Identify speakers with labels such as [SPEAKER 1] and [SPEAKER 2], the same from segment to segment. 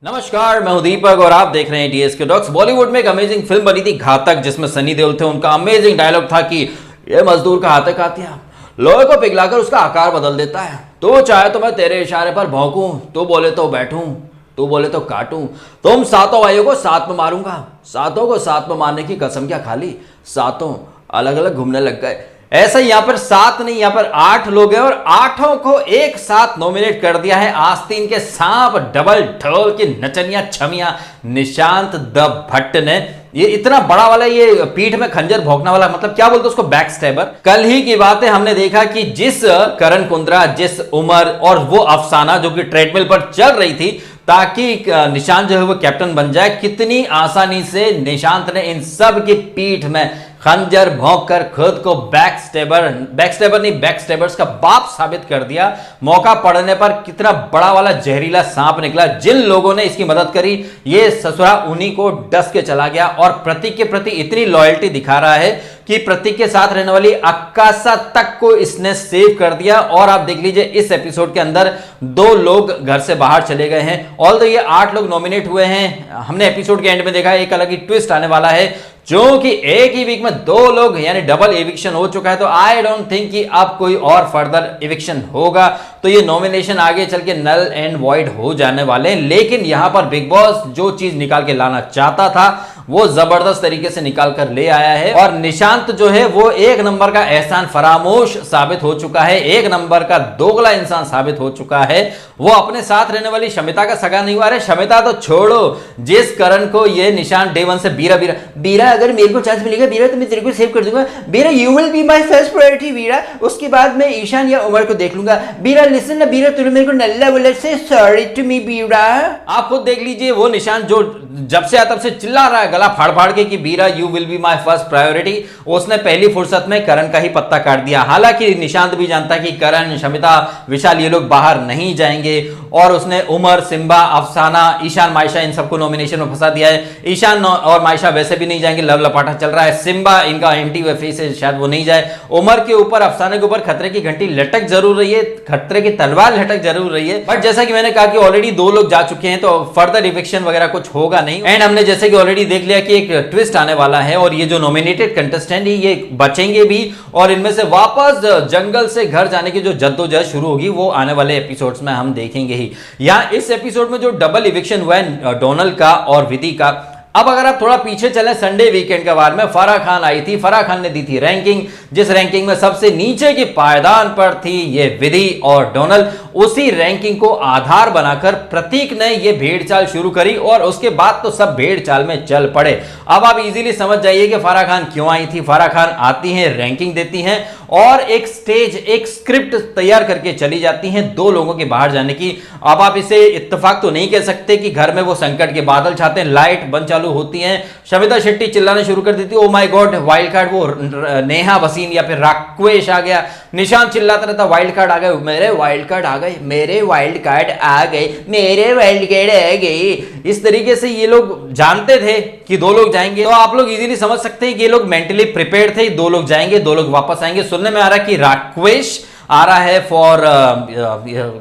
[SPEAKER 1] नमस्कार, मैं हूं दीपक और आप देख रहे हैं टीएसके टॉक्स। बॉलीवुड में एक अमेजिंग फिल्म बनी थी घातक, जिसमें सनी देओल थे। उनका अमेजिंग डायलॉग था कि ये मजदूर का हाथ कातिया लोहे को पिघलाकर उसका आकार बदल देता है। तो चाहे तो मैं तेरे इशारे पर भौंकूं, तो बोले तो बैठूं, तू बोले तो काटूं। तुम सातों भाइयों को साथ में मारूंगा, सातों को साथ में मारने की कसम क्या खाली, सातों अलग अलग घूमने लग गए। ऐसा यहाँ पर 7 नहीं, यहाँ पर 8 लोग हैं और 8 को एक साथ नॉमिनेट कर दिया है आस्तीन के सांप डबल ढोल की नचनिया छमिया निशांत द भट्ट ने। ये इतना बड़ा वाला, ये पीठ में खंजर भोंकना वाला, मतलब क्या बोलते उसको, बैक स्टैबर। कल ही की बात है, हमने देखा कि जिस करण कुंद्रा, जिस उमर और वो अफसाना जो कि ट्रेडमिल पर चल रही थी ताकि निशांत जो है वो कैप्टन बन जाए, कितनी आसानी से निशांत ने इन सब की पीठ में खंजर भोंक कर खुद को बैकस्टैबर्स का बाप साबित कर दिया। मौका पड़ने पर कितना बड़ा वाला जहरीला सांप निकला। जिन लोगों ने इसकी मदद करी, ये ससुरा उन्हीं को डस के चला गया और प्रतीक के प्रति इतनी लॉयल्टी दिखा रहा है कि प्रतीक के साथ रहने वाली अक्कासा तक को इसने सेव कर दिया। और आप देख लीजिए, इस एपिसोड के अंदर 2 लोग घर से बाहर चले गए हैं। ऑल्दो ये 8 लोग नॉमिनेट हुए हैं, हमने एपिसोड के एंड में देखा एक अलग ही ट्विस्ट आने वाला है, जो कि एक ही वीक में 2 लोग यानी डबल एविक्शन हो चुका है। तो आई डोंट थिंक कि अब कोई और फर्दर एविक्शन होगा, तो ये नॉमिनेशन आगे चल के नल एंड वॉइड हो जाने वाले हैं। लेकिन यहां पर बिग बॉस जो चीज निकाल के लाना चाहता था वो जबरदस्त तरीके से निकाल कर ले आया है। और निशांत जो है वो एक नंबर का एहसान फरामोश साबित हो चुका है, एक नंबर का दोगला इंसान साबित हो चुका है। वो अपने साथ रहने वाली शमिता का सगा नहीं हुआ। अरे शमिता तो छोड़ो, जिस करण को ये निशांत डे 1 से बीरा बीरा बीरा अगर मेरे को चांस मिलेगा बीरा तो मैं तेरे को सेव कर दूंगा, बीरा you will be my first priority बीरा, उसके बाद मैं ईशान या उमर को देख लूंगा। बीरा लिसन ना बीरा, तूने मेरे को नल्ला बोला से सॉरी टू मी बीरा। आप खुद देख लीजिए, वो निशांत जो जब से आता तब से चिल्ला रहा है गला फाड़ फाड़ के कि बीरा you will be my first priority, उसने पहली फुर्सत में करण का ही पत्ता काट दिया। हालांकि निशांत भी जानता है कि करण, शमिता, विशाल ये लोग बाहर नहीं जाएंगे और उसने उमर, सिम्बा, अफसाना, ईशान, मायशा इन सबको नॉमिनेशन में फंसा दिया है। ईशान और मायशा वैसे भी नहीं जाएंगे, लव लपाटा चल रहा है। सिम्बा इनका एंटी फेस है, शायद वो नहीं जाए। उमर के ऊपर, अफसाने के ऊपर खतरे की घंटी लटक जरूर रही है, खतरे की तलवार लटक जरूर रही है, बट जैसा कि मैंने कहा कि ऑलरेडी 2 लोग जा चुके हैं तो फर्दर इविक्शन वगैरह कुछ होगा नहीं। एंड हमने जैसे कि ऑलरेडी देख लिया कि एक ट्विस्ट आने वाला है और ये जो नॉमिनेटेड कंटेस्टेंट है ये बचेंगे भी और इनमें से वापस जंगल से घर जाने की जो जद्दोजहद शुरू होगी वो आने वाले एपिसोड्स में हम देखेंगे ही। यहां इस एपिसोड में जो डबल इविक्शन हुआ है डोनल का और विधि का, अब अगर आप थोड़ा पीछे चलें, संडे वीकेंड के बारे में फराह खान आई थी। फराह खान ने दी थी रैंकिंग, जिस रैंकिंग में सबसे नीचे की पायदान पर थी ये विधि और डोनल। उसी रैंकिंग को आधार बनाकर प्रतीक ने ये भेड़चाल शुरू करी और उसके बाद तो सब भेड़चाल में चल पड़े। अब आप इजीली समझ जाइए कि फराह खान क्यों आई थी। फराह खान आती हैं, रैंकिंग देती हैं और एक स्टेज, एक स्क्रिप्ट तैयार करके चली जाती हैं 2 लोगों के बाहर जाने की। अब आप इसे इत्तेफाक तो नहीं कह सकते कि घर में वो संकट के बादल छाते हैं, लाइट बंद चालू होती हैं, शमिता शेट्टी चिल्लाना शुरू कर देती है, ओ माय गॉड वाइल्ड कार्ड, वो नेहा वसीम या फिर राक्वेश आ गया। निशांत चिल्लाता रहता वाइल्ड कार्ड आ गए, मेरे वाइल्ड कार्ड आ गए, मेरे वाइल्ड कार्ड आ गए, मेरे वाइल्ड कार्ड आ गए। इस तरीके से ये लोग जानते थे कि 2 लोग जाएंगे, तो आप लोग इजीली समझ सकते हैं कि ये लोग मेंटली प्रिपेयर्ड थे। 2 लोग जाएंगे, 2 लोग वापस आएंगे। सुनने में आ रहा है कि राक्वेश आ रहा है फॉर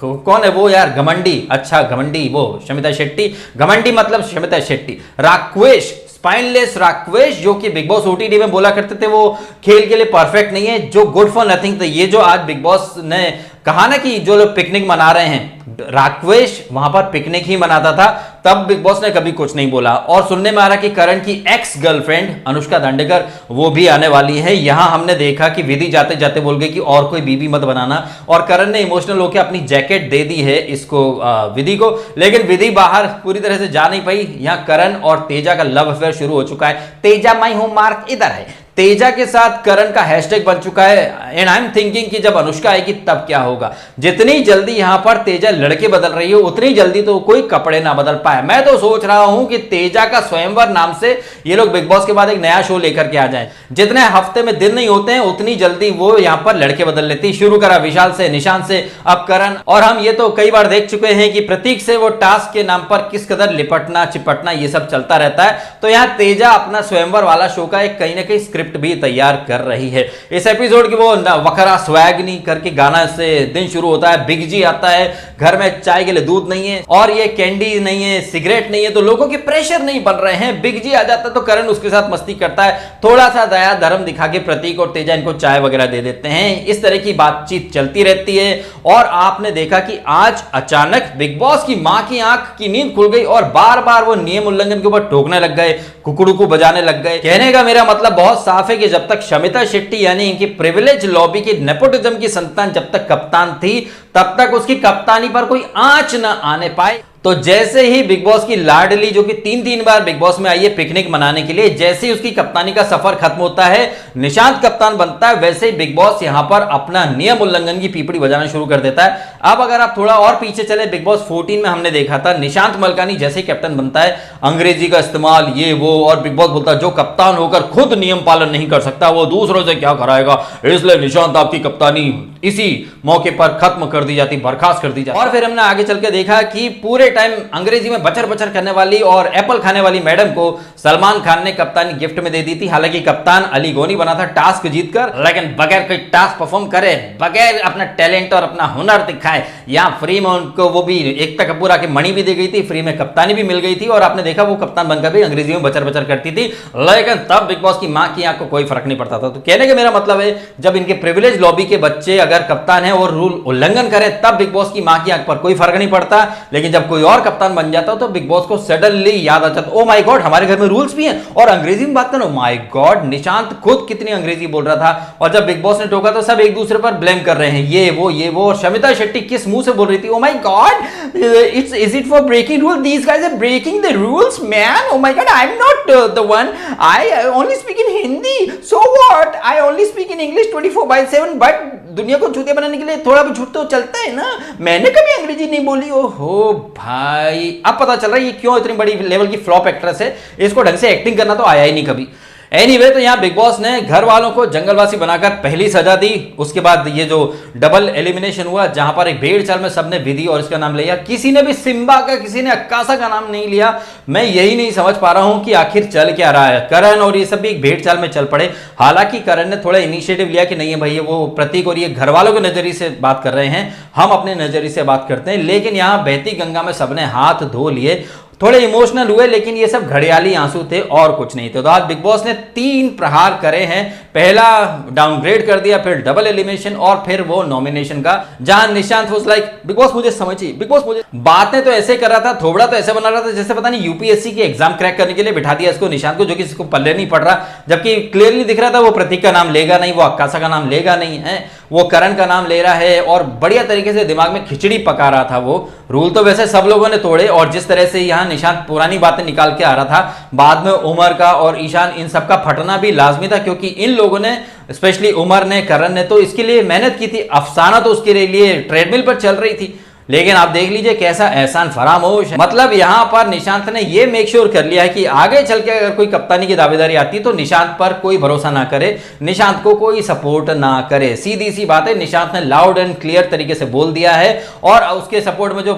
[SPEAKER 1] कौन है वो यार, घमंडी, अच्छा घमंडी वो शमिता शेट्टी, घमंडी मतलब शमिता शेट्टी। राक्वेश, स्पाइनलेस राक्वेश, जो कि बिग बॉस ओटीटी में बोला करते थे वो खेल के लिए परफेक्ट नहीं है, जो गुड फॉर नथिंग थे। ये जो आज बिग बॉस ने कहा ना कि जो लोग पिकनिक मना रहे हैं, राक्वेश वहां पर पिकनिक ही मनाता था, तब बिग बॉस ने कभी कुछ नहीं बोला। और सुनने में आ रहा कि करण की एक्स गर्लफ्रेंड अनुष्का दांडेकर वो भी आने वाली है। यहां हमने देखा कि विधि जाते जाते बोल गई कि और कोई बीबी मत बनाना, और करण ने इमोशनल होकर अपनी जैकेट दे दी है इसको, विधि को, लेकिन विधि बाहर पूरी तरह से जा नहीं पाई। यहां करण और तेजा का लव अफेयर शुरू हो चुका है। तेजा माई होम मार्क इधर है, तेजा के साथ करण का हैशटैग बन चुका है। एंड आई एम थिंकिंग कि जब अनुष्का आएगी तब क्या होगा। जितनी जल्दी यहां पर तेजा लड़के बदल रही है उतनी जल्दी तो कोई कपड़े ना बदल पाए। मैं तो सोच रहा हूं कि तेजा का स्वयंवर नाम से ये लोग बिग बॉस के बाद एक नया शो लेकर के आ जाएं। जितने हफ्ते में दिन नहीं होते हैं उतनी जल्दी वो यहां पर लड़के बदल लेती। शुरू करा विशाल से, निशांत से, अब करण। और हम ये तो कई बार देख चुके हैं कि प्रतीक से वो टास्क के नाम पर किस कदर लिपटना चिपटना ये सब चलता रहता है। तो यहां तेजा अपना स्वयंवर वाला शो का एक कहीं ना कहीं स्क्रिप्ट स्क्रिप्ट भी तैयार कर रही है। इस एपिसोड की वो वकरा स्वैगनी करके गाना से दिन शुरू होता है। बिग जी आता है, घर में चाय के लिए दूध नहीं है और ये कैंडी नहीं है, सिगरेट नहीं है, तो लोगों के प्रेशर नहीं बन रहे हैं। बिग जी आ जाता है तो करण उसके साथ मस्ती करता है, थोड़ा सा दया धर्म दिखा के प्रतीक और तेजा इनको चाय वगैरह दे देते हैं। इस तरह की बातचीत चलती रहती है और आपने देखा कि आज अचानक बिग बॉस की मां की आंख की नींद खुल गई और बार बार वो नियम उल्लंघन के ऊपर टोकने लग गए, कुकड़ू को बजाने लग गए। कहने का मेरा मतलब बहुत साफ है कि जब तक शमिता शेट्टी यानी इनकी प्रिविलेज लॉबी की नेपोटिज्म की संतान जब तक कप्तान थी तब तक उसकी कप्तानी पर कोई आंच न आने पाए। तो जैसे ही बिग बॉस की लाडली जो कि 3 बार बिग बॉस में आई है पिकनिक मनाने के लिए, जैसे ही उसकी कप्तानी का सफर खत्म होता है, निशांत कप्तान बनता है, वैसे ही बिग बॉस यहां पर अपना नियम उल्लंघन की पीपड़ी बजाना शुरू कर देता है। अब अगर आप थोड़ा और पीछे चले, बिग बॉस 14 में हमने देखा था निशांत मलकानी जैसे ही कैप्टन बनता है, अंग्रेजी का इस्तेमाल ये वो, और बिग बॉस बोलता है जो कप्तान होकर खुद नियम पालन नहीं कर सकता वो दूसरों से क्या कराएगा, इसलिए निशांत आपकी कप्तानी इसी मौके पर खत्म कर दी जाती, बर्खास्त कर दी जाती। और फिर हमने आगे चल के देखा कि पूरे टाइम अंग्रेजी में बचर बचर करने वाली और एप्पल खाने वाली मैडम को सलमान खान ने कप्तानी गिफ्ट में दे दी थी। हालांकि कप्तान अली गोनी बना था टास्क जीतकर, लेकिन बगैर कोई टास्क परफॉर्म करे, बगैर अपना टैलेंट और अपना हुनर दिखाए, यहां फ्री में उनको वो भी एकता कपूर आके मणि भी दी गई थी, फ्री में कप्तानी भी मिल गई थी और आपने देखा वो कप्तान बनकर भी अंग्रेजी में बचर बचर करती थी। लेकिन तब बिग बॉस की मां की आंख को कोई फर्क नहीं पड़ता था। तो कहने का मेरा मतलब है जब इनके प्रिविलेज लॉबी के बच्चे अगर कप्तान है और रूल उल्लंघन करे तब बिग बॉस की मां की आंख पर कोई फर्क नहीं पड़ता, लेकिन जब कोई और कप्तान बन जाता तो बिग बॉस को सडनली याद आ जाता, ओ माय गॉड हमारे घर में रूल्स भी हैं और अंग्रेजी में बात करो। माय गॉड निशांत खुद कितनी अंग्रेजी बोल रहा था और जब बिग बॉस ने टोका तो सब एक दूसरे पर ब्लेम कर रहे हैं, ये वो। और शमिता शेट्टी किस मुंह से बोल रही थी, oh my god is it for breaking rule, these guys are breaking the rules man, oh my god I am not the one, I only speak in Hindi, so what, I only speak in English 24/7, but दुनिया को चूतिया बनाने के लिए थोड़ा भी झूठ तो चलता है ना, मैंने कभी अंग्रेजी नहीं बोली। ओहो भाई अब पता चल रहा है ये क्यों इतनी बड़ी लेवल की फ्लॉप एक्ट्रेस है, इसको ढंग से एक्टिंग करना तो आया ही नहीं कभी। एनीवे तो यहां बिग बॉस ने घर वालों को जंगलवासी बनाकर पहली सजा दी। उसके बाद ये जो डबल एलिमिनेशन हुआ जहां पर एक भेड़ चाल में सबने विधि और इसका नाम लिया, किसी ने भी सिम्बा का, किसी ने अक्कासा का नाम नहीं लिया। मैं यही नहीं समझ पा रहा हूं कि आखिर चल क्या रहा है। करण और ये सब भी एक भेड़ चाल में चल पड़े। हालांकि करण ने थोड़ा इनिशिएटिव लिया कि नहीं है भाई वो प्रतीक और ये घर वालों के नजरिए से बात कर रहे हैं, हम अपने नजरिए से बात करते हैं, लेकिन यहां बहती गंगा में सबने हाथ धो लिए, थोड़े इमोशनल हुए, लेकिन ये सब घड़ियाली आंसू थे और कुछ नहीं थे। तो आज बिग बॉस ने 3 प्रहार करे हैं, पहला डाउनग्रेड कर दिया, फिर डबल एलिमिनेशन और फिर वो नॉमिनेशन का, जहां Nishant was like big boss मुझे समझिए, बिग बॉस मुझे बातें तो ऐसे कर रहा था, थोबड़ा तो ऐसे बना रहा था जैसे पता नहीं यूपीएससी की एग्जाम क्रैक करने के लिए बिठा दिया इसको निशांत को, जो कि इसको पल्ले नहीं पड़ रहा, जबकि क्लियरली दिख रहा था वो प्रतीक का नाम लेगा नहीं, वो अक्कासा का नाम लेगा नहीं है, वो करण का नाम ले रहा है और बढ़िया तरीके से दिमाग में खिचड़ी पका रहा था। वो रूल तो वैसे सब लोगों ने तोड़े और जिस तरह से यहां निशांत पुरानी बातें निकाल के आ रहा था, बाद में उमर का और ईशान इन सब का फटना भी लाजमी था, क्योंकि इन लोगों ने स्पेशली उमर ने, करण ने तो इसके लिए मेहनत की थी, अफसाना तो उसके लिए ट्रेडमिल पर चल रही थी, लेकिन आप देख लीजिए कैसा एहसान फरामोश है। मतलब यहां पर निशांत ने यह मेक श्योर कर लिया है कि आगे चल के अगर कोई कप्तानी की दावेदारी आती तो निशांत पर कोई भरोसा ना करे, निशांत को कोई सपोर्ट ना करे। सीधी सी बात है, निशांत ने लाउड एंड क्लियर तरीके से बोल दिया है और उसके सपोर्ट में जो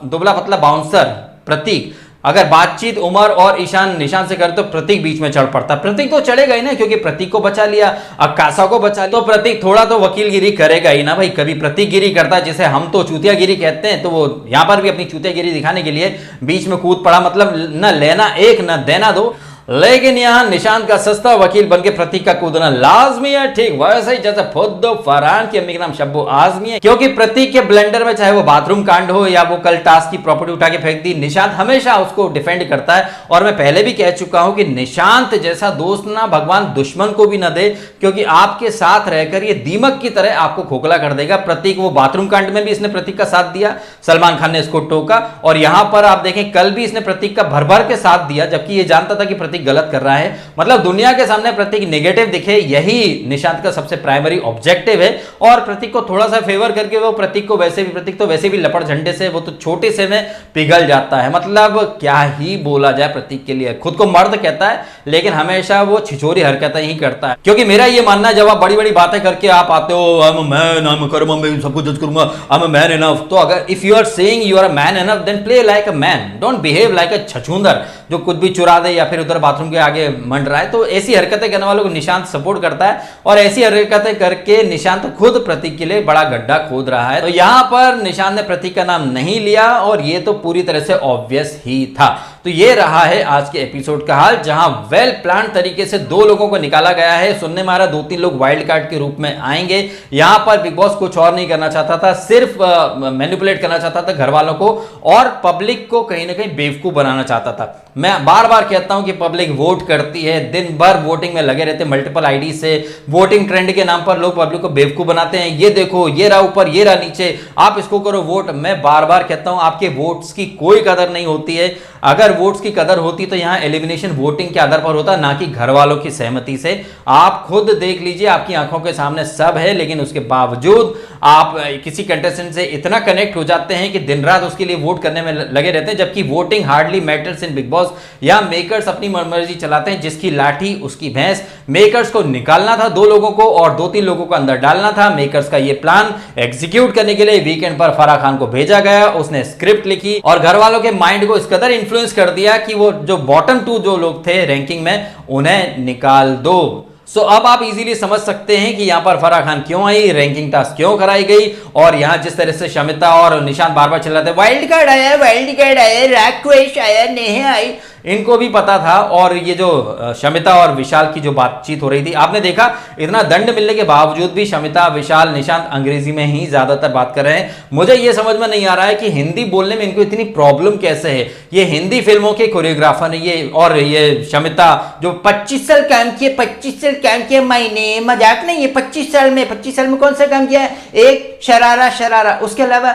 [SPEAKER 1] दुबला पतला बाउंसर प्रतीक, अगर बातचीत उमर और ईशान निशांत से करे तो प्रतीक बीच में चढ़ पड़ता। प्रतीक तो चढ़ेगा ही ना, क्योंकि प्रतीक को बचा लिया, अक्कासा को बचा लिया, तो प्रतीक थोड़ा तो वकीलगिरी करेगा ही ना भाई। कभी प्रतीकगिरी करता है जिसे हम तो चूतियागिरी कहते हैं, तो वो यहां पर भी अपनी चूतियागिरी दिखाने के लिए बीच में कूद पड़ा। मतलब न लेना एक न देना दो, लेकिन यहां निशांत का सस्ता वकील बनके प्रतीक का कूदना लाजमी है, ठीक वैसे ही जैसे खुद फरहान की अम्मी का नाम शब्बो आजमी है। क्योंकि प्रतीक के ब्लेंडर में चाहे वो बाथरूम कांड हो या वो कल टास्क की प्रॉपर्टी उठा के फेंक दी, निशांत हमेशा उसको डिफेंड करता है। और मैं पहले भी कह चुका हूं कि निशांत जैसा दोस्त ना भगवान दुश्मन को भी ना दे, क्योंकि आपके साथ रहकर ये दीमक की तरह आपको खोखला कर देगा। प्रतीक वो बाथरूम कांड में भी इसने प्रतीक का साथ दिया, सलमान खान ने इसको टोका, और यहां पर आप देखें कल भी इसने प्रतीक का भर भर के साथ दिया, जबकि ये जानता था कि प्रतीक गलत कर रहा है। मतलब दुनिया के सामने प्रतीक नेगेटिव दिखे, यही निशांत का सबसे प्राइमरी ऑब्जेक्टिव है। और प्रतीक को थोड़ा सा फेवर करके वो प्रतीक तो वैसे भी लपड़ झंडे से वो तो छोटे से में पिघल जाता है। मतलब क्या ही बोला जाए प्रतीक के लिए, खुद को मर्द कहता है लेकिन हमेशा वो छिछोरी हरकतें ही करता है। क्योंकि मेरा ये मानना है जब आप बड़ी बड़ी बातें करके आप आते हो, I am a man, I am कर्म, मैं सबको जज करूंगा, I am a man enough, तो अगर if you are saying you are a man enough then play like a man, don't behave like a छछूंदर जो कुछ भी चुरा दे या फिर उधर बाथरूम के आगे मंड रहा है। तो ऐसी हरकतें करने वालों को निशांत सपोर्ट करता है और ऐसी हरकतें करके निशांत खुद प्रतीक के लिए बड़ा गड्ढा खोद रहा है। तो यहां पर निशांत ने प्रतीक का नाम नहीं लिया और ये तो पूरी तरह से ऑब्वियस ही था। तो ये रहा है आज के एपिसोड का हाल, जहां वेल प्लान तरीके से 2 लोगों को निकाला गया है। सुनने में आ रहा 2-3 लोग वाइल्ड कार्ड के रूप में आएंगे। यहां पर बिग बॉस कुछ और नहीं करना चाहता था, सिर्फ मैनिपुलेट करना चाहता था घर वालों को और पब्लिक को कहीं ना कहीं बेवकूफ बनाना चाहता था। मैं बार बार कहता हूं कि पब्लिक वोट करती है, दिन भर वोटिंग में लगे रहते, मल्टीपल आईडी से वोटिंग ट्रेंड के नाम पर लोग पब्लिक को बेवकूफ बनाते हैं। ये देखो, ये रहा ऊपर, ये रहा नीचे, आप इसको करो वोट। मैं बार बार कहता हूं आपके वोट्स की कोई कदर नहीं होती है। अगर वोट्स की कदर होती तो यहां एलिमिनेशन वोटिंग के आधार पर होता, ना कि घर वालों की सहमति से। आप खुद देख लीजिए, आपकी आंखों के सामने सब है, लेकिन उसके बावजूद आप किसी कंटेस्टेंट से इतना कनेक्ट हो जाते हैं कि दिन रात उसके लिए वोट करने में लगे रहते हैं, जबकि voting hardly matters in big boss. या मेकर्स अपनी मर्जी चलाते हैं, जिसकी लाठी उसकी भैंस। मेकर्स को निकालना था 2 लोगों को और 2-3 लोगों को अंदर डालना था। मेकर्स का यह प्लान एग्जीक्यूट करने के लिए वीकेंड पर फराह खान को भेजा गया। उसने स्क्रिप्ट लिखी और घर वालों के माइंड को इस कदर इन्फ्लुएंस कर दिया कि वो जो बॉटम 2 जो लोग थे रैंकिंग में, उन्हें निकाल दो। सो अब आप इजीली समझ सकते हैं कि यहां पर फराह खान क्यों आई, रैंकिंग टास्क क्यों कराई गई। और यहां जिस तरह से शमिता और निशांत बार बार चिल्लाते वाइल्ड कार्ड आया, वाइल्ड कार्ड आया, राकेश आया, नेहा आई, इनको भी पता था। और ये जो शमिता और विशाल की जो बातचीत हो रही थी, आपने देखा इतना दंड मिलने के बावजूद भी शमिता, विशाल, निशांत अंग्रेजी में ही ज्यादातर बात कर रहे हैं। मुझे ये समझ में नहीं आ रहा है कि हिंदी बोलने में इनको इतनी प्रॉब्लम कैसे है। ये हिंदी फिल्मों के कोरियोग्राफर है ये, और ये शमिता जो 25 साल काम किए, 25 साल काम किया, मैंने मजाक नहीं है, 25 साल में कौन सा काम किया है? एक शरारा, उसके अलावा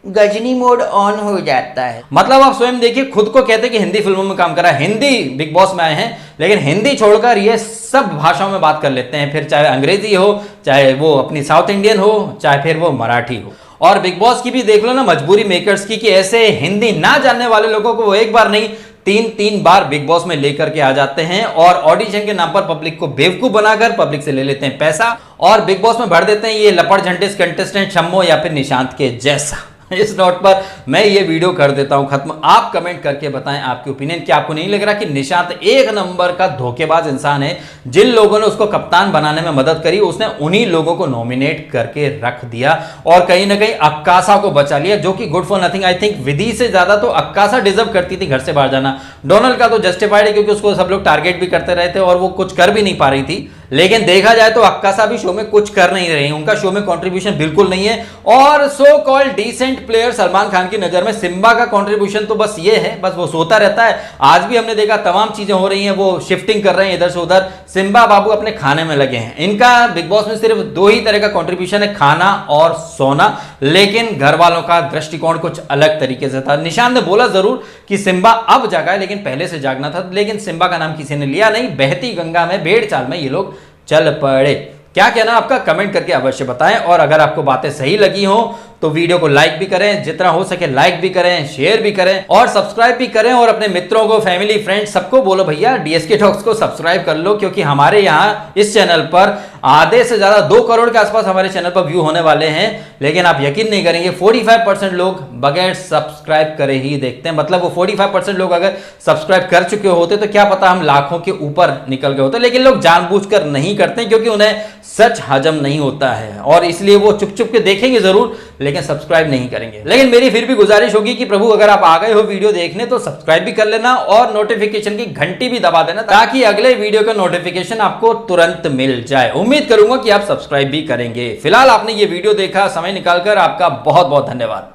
[SPEAKER 1] गजनी मोड ऑन हो जाता है। मतलब आप स्वयं देखिए, खुद को कहते हैं कि हिंदी फिल्मों में काम करा है, हिंदी बिग बॉस में आए हैं, लेकिन हिंदी छोड़कर ये सब भाषाओं में बात कर लेते हैं। फिर चाहे अंग्रेजी हो, चाहे वो अपनी साउथ इंडियन हो, चाहे फिर वो मराठी हो। और बिग बॉस की भी देख लो ना मजबूरी मेकर्स की, कि ऐसे हिंदी ना जानने वाले लोगों को वो एक बार नहीं 3 बार बिग बॉस में लेकर के आ जाते हैं और ऑडिशन के नाम पर पब्लिक को बेवकूफ बनाकर पब्लिक से ले लेते हैं पैसा और बिग बॉस में भर देते हैं ये लपड़ झंटिस कंटेस्टेंट शम्मो या फिर निशांत के जैसा। इस नोट पर मैं ये वीडियो कर देता हूं खत्म। आप कमेंट करके बताएं आपकी ओपिनियन। क्या आपको नहीं लग रहा कि निशांत एक नंबर का धोखेबाज इंसान है? जिन लोगों ने उसको कप्तान बनाने में मदद करी, उसने उन्हीं लोगों को नॉमिनेट करके रख दिया और कहीं ना कहीं अक्कासा को बचा लिया, जो कि good for nothing. I think Vidhi से ज्यादा तो अक्कासा डिजर्व करती थी घर से बाहर जाना। डोनाल्ड का तो जस्टिफाइड है, क्योंकि उसको सब लोग टारगेट भी करते रहे थे और वो कुछ कर भी नहीं पा रही थी। लेकिन देखा जाए तो अक्कासा भी शो में कुछ कर नहीं रही, उनका शो में कंट्रीब्यूशन बिल्कुल नहीं है। और so called decent player Salman Khan की नजर में सिम्बा का कंट्रीब्यूशन तो बस ये है, बस वो सोता रहता है। आज भी हमने देखा तमाम चीजें हो रही हैं, वो शिफ्टिंग कर रहे हैं इधर से उधर। सिम्बा बाबू अपने खाने में लगे हैं। इनका बिग बॉस में सिर्फ 2 ही तरह का कंट्रीब्यूशन है, खाना और सोना। लेकिन घर वालों का दृष्टिकोण कुछ अलग तरीके से था। निशांत ने बोला जरूर कि सिम्बा अब जागा है, लेकिन पहले से जागना था। लेकिन सिम्बा का नाम किसी ने लिया नहीं। बहती गंगा में भेड़ चाल में ये लोग चल पड़े। क्या कहना आपका कमेंट करके अवश्य बताएं। और अगर आपको बातें सही लगी हो तो वीडियो को लाइक भी करें, जितना हो सके लाइक भी करें, शेयर भी करें और सब्सक्राइब भी करें। और अपने मित्रों को, फैमिली, फ्रेंड्स सबको बोलो भैया डीएसके टॉक्स को सब्सक्राइब कर लो, क्योंकि हमारे यहाँ इस चैनल पर आधे से ज्यादा 2 करोड़ के आसपास हमारे चैनल पर व्यू होने वाले हैं। लेकिन आप यकीन नहीं करेंगे 45% लोग बगैर सब्सक्राइब करे ही देखते हैं। मतलब वो 45% लोग अगर सब्सक्राइब कर चुके होते तो क्या पता हम लाखों के ऊपर निकल गए होते। लेकिन लोग जानबूझकर नहीं करते, क्योंकि उन्हें सच हजम नहीं होता है और इसलिए वो चुप चुप के देखेंगे जरूर, लेकिन सब्सक्राइब नहीं करेंगे। लेकिन मेरी फिर भी गुजारिश होगी कि प्रभु अगर आप आ गए हो वीडियो देखने तो सब्सक्राइब भी कर लेना और नोटिफिकेशन की घंटी भी दबा देना, ताकि अगले वीडियो का नोटिफिकेशन आपको तुरंत मिल जाए। उम्मीद करूंगा कि आप सब्सक्राइब भी करेंगे। फिलहाल आपने ये वीडियो देखा, समय निकालकर आपका बहुत बहुत धन्यवाद।